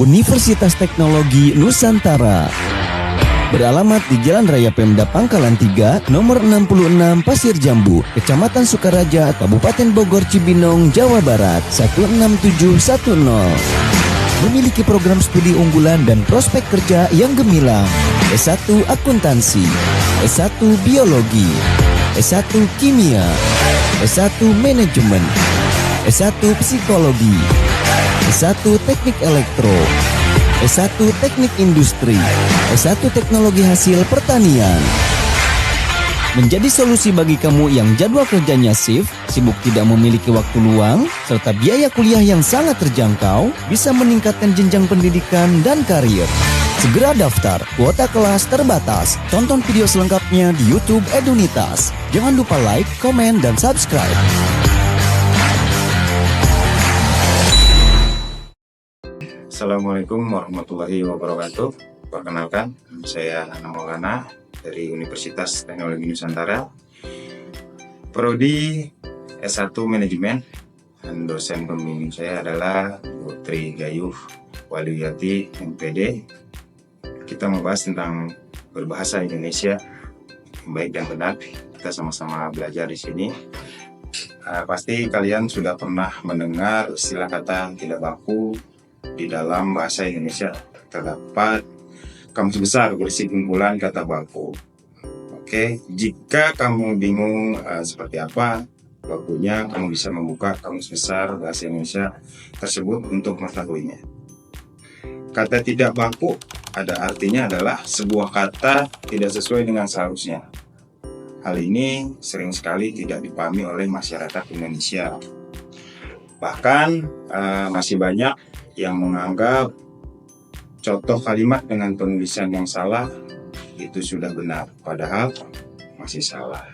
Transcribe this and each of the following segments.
Universitas Teknologi Nusantara. Beralamat di Jalan Raya Pemda Pangkalan 3, nomor 66 Pasir Jambu, Kecamatan Sukaraja, Kabupaten Bogor, Cibinong, Jawa Barat, 16710. Memiliki program studi unggulan dan prospek kerja yang gemilang. S1 Akuntansi, S1 Biologi, S1 Kimia, S1 Manajemen, S1 Psikologi, S1 Teknik Elektro, S1 Teknik Industri, S1 Teknologi Hasil Pertanian. Menjadi solusi bagi kamu yang jadwal kerjanya shift, sibuk tidak memiliki waktu luang, serta biaya kuliah yang sangat terjangkau, bisa meningkatkan jenjang pendidikan dan karir. Segera daftar, kuota kelas terbatas. Tonton video selengkapnya di YouTube Edunitas. Jangan lupa like, komen, dan subscribe. Assalamualaikum warahmatullahi wabarakatuh. Perkenalkan, saya Hana Maulana dari Universitas Teknologi Nusantara, Prodi S1 Manajemen, dan dosen pembimbing saya adalah Putri Gayuh Waliyati MPD. Kita membahas tentang berbahasa Indonesia baik dan benar. Kita sama-sama belajar di sini. Pasti kalian sudah pernah mendengar istilah kata tidak baku. Di dalam bahasa Indonesia terdapat kamus besar berisi kumpulan kata baku. Oke, jika kamu bingung seperti apa bakunya, kamu bisa membuka kamus besar bahasa Indonesia tersebut untuk mengetahuinya. Kata tidak baku artinya adalah sebuah kata tidak sesuai dengan seharusnya. Hal ini sering sekali tidak dipahami oleh masyarakat Indonesia. Bahkan masih banyak yang menganggap contoh kalimat dengan penulisan yang salah itu sudah benar, padahal masih salah.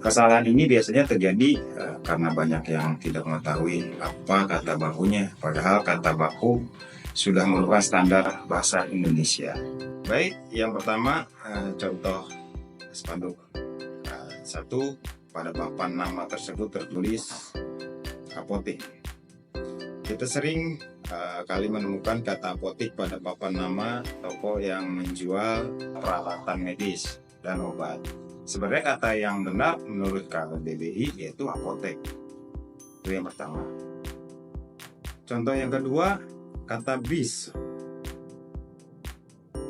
Kesalahan ini biasanya terjadi karena banyak yang tidak mengetahui apa kata bakunya, padahal kata baku sudah merupakan standar bahasa Indonesia. Baik, yang pertama contoh spanduk. Satu, pada papan nama tersebut tertulis apotek. Kita sering kali menemukan kata apotek pada papan nama toko yang menjual peralatan medis dan obat. Sebenarnya kata yang benar menurut KBBI yaitu apotek. Itu yang pertama. Contoh yang kedua, kata bis.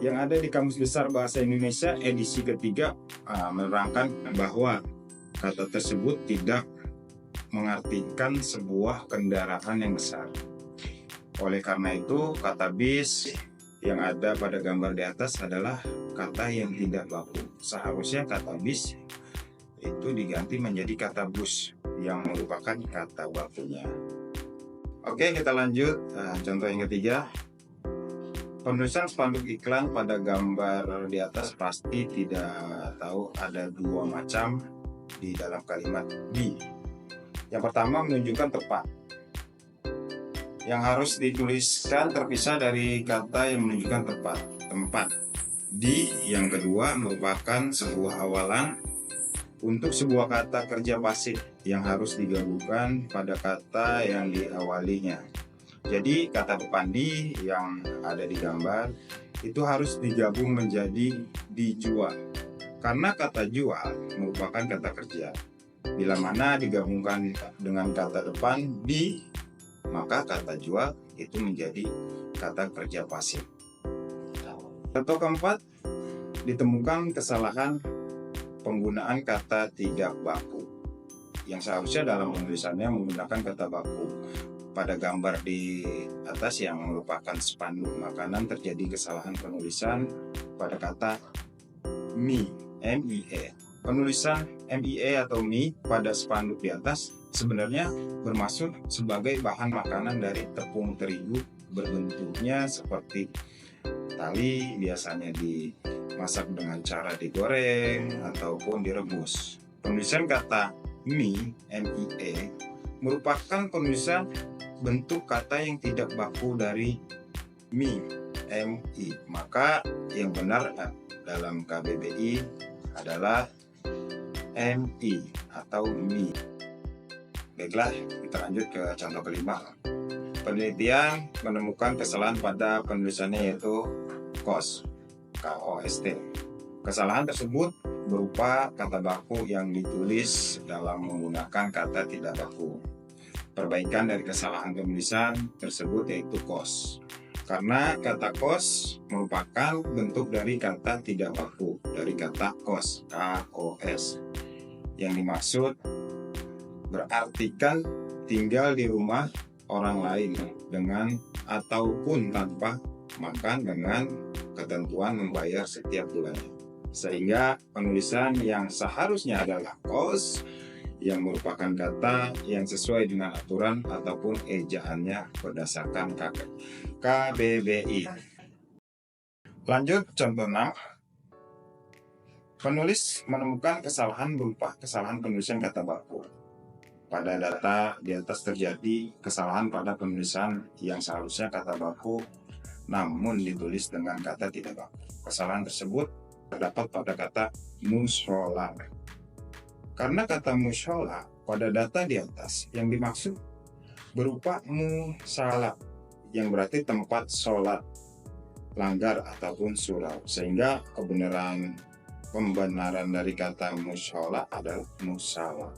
Yang ada di Kamus Besar Bahasa Indonesia edisi ketiga menerangkan bahwa kata tersebut tidak mengartikan sebuah kendaraan yang besar. Oleh karena itu, kata bis yang ada pada gambar di atas adalah kata yang tidak baku. Seharusnya kata bis itu diganti menjadi kata bus yang merupakan kata bakunya. Oke, kita lanjut. Contoh yang ketiga, penulisan spanduk iklan pada gambar di atas pasti tidak tahu ada dua macam di dalam kalimat di. Yang pertama menunjukkan tepat. Yang harus dituliskan terpisah dari kata yang menunjukkan tempat. Di yang kedua merupakan sebuah awalan untuk sebuah kata kerja pasif yang harus digabungkan pada kata yang diawalinya. Jadi kata depan di yang ada di gambar itu harus digabung menjadi dijual. Karena kata jual merupakan kata kerja. Bila mana digabungkan dengan kata depan di, maka kata jual itu menjadi kata kerja pasif. Contoh keempat, ditemukan kesalahan penggunaan kata tidak baku, yang seharusnya dalam penulisannya menggunakan kata baku. Pada gambar di atas yang merupakan spanduk makanan terjadi kesalahan penulisan pada kata mie, M-I-E. Penulisan MIE atau mie pada spanduk di atas sebenarnya bermaksud sebagai bahan makanan dari tepung terigu berbentuknya seperti tali, biasanya dimasak dengan cara digoreng ataupun direbus. Penulisan kata mie, MIE, merupakan penulisan bentuk kata yang tidak baku dari mie, MI. Maka yang benar dalam KBBI adalah MI atau mie. Baiklah, kita lanjut ke contoh kelima. Penelitian menemukan kesalahan pada penulisannya yaitu KOS, KOST. Kesalahan tersebut berupa kata baku yang ditulis dalam menggunakan kata tidak baku. Perbaikan dari kesalahan penulisan tersebut yaitu KOS. Karena kata KOS merupakan bentuk dari kata tidak baku, dari kata KOS, KOS. Yang dimaksud berartikan tinggal di rumah orang lain dengan ataupun tanpa makan dengan ketentuan membayar setiap bulannya. Sehingga penulisan yang seharusnya adalah KOS yang merupakan kata yang sesuai dengan aturan ataupun ejaannya berdasarkan KBBI. Lanjut contoh 6. Penulis menemukan kesalahan berupa kesalahan penulisan kata baku. Pada data di atas terjadi kesalahan pada penulisan yang seharusnya kata baku namun ditulis dengan kata tidak baku. Kesalahan tersebut terdapat pada kata mushola. Karena kata mushola pada data di atas yang dimaksud berupa musalah yang berarti tempat sholat, langgar ataupun surau, sehingga pembenaran dari kata mushola adalah musalah.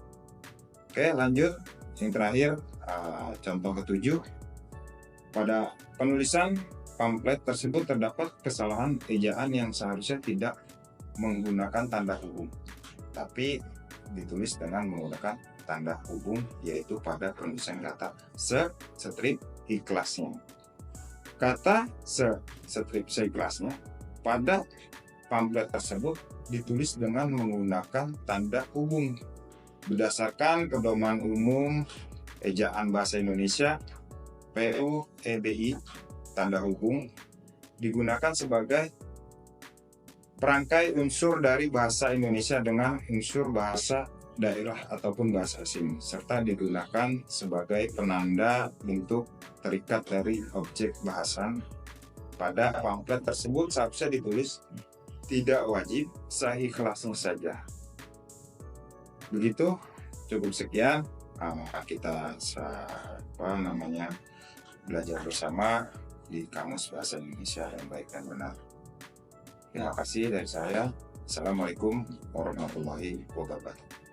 Oke, lanjut. Yang terakhir, contoh ke-7. Pada penulisan pamflet tersebut terdapat kesalahan ejaan yang seharusnya tidak menggunakan tanda hubung, tapi ditulis dengan menggunakan tanda hubung, yaitu pada penulisan kata strip ikhlasnya. Kata strip seikhlasnya pada pamflet tersebut ditulis dengan menggunakan tanda hubung. Berdasarkan Pedoman Umum Ejaan Bahasa Indonesia PUEBI, tanda hubung digunakan sebagai perangkai unsur dari bahasa Indonesia dengan unsur bahasa daerah ataupun bahasa asing, serta digunakan sebagai penanda bentuk terikat dari objek bahasan. Pada pamflet tersebut seharusnya ditulis tidak wajib, seikhlasnya saja. Begitu, cukup sekian kita belajar bersama di Kamus Bahasa Indonesia yang baik dan benar. Terima kasih dari saya. Assalamualaikum warahmatullahi wabarakatuh.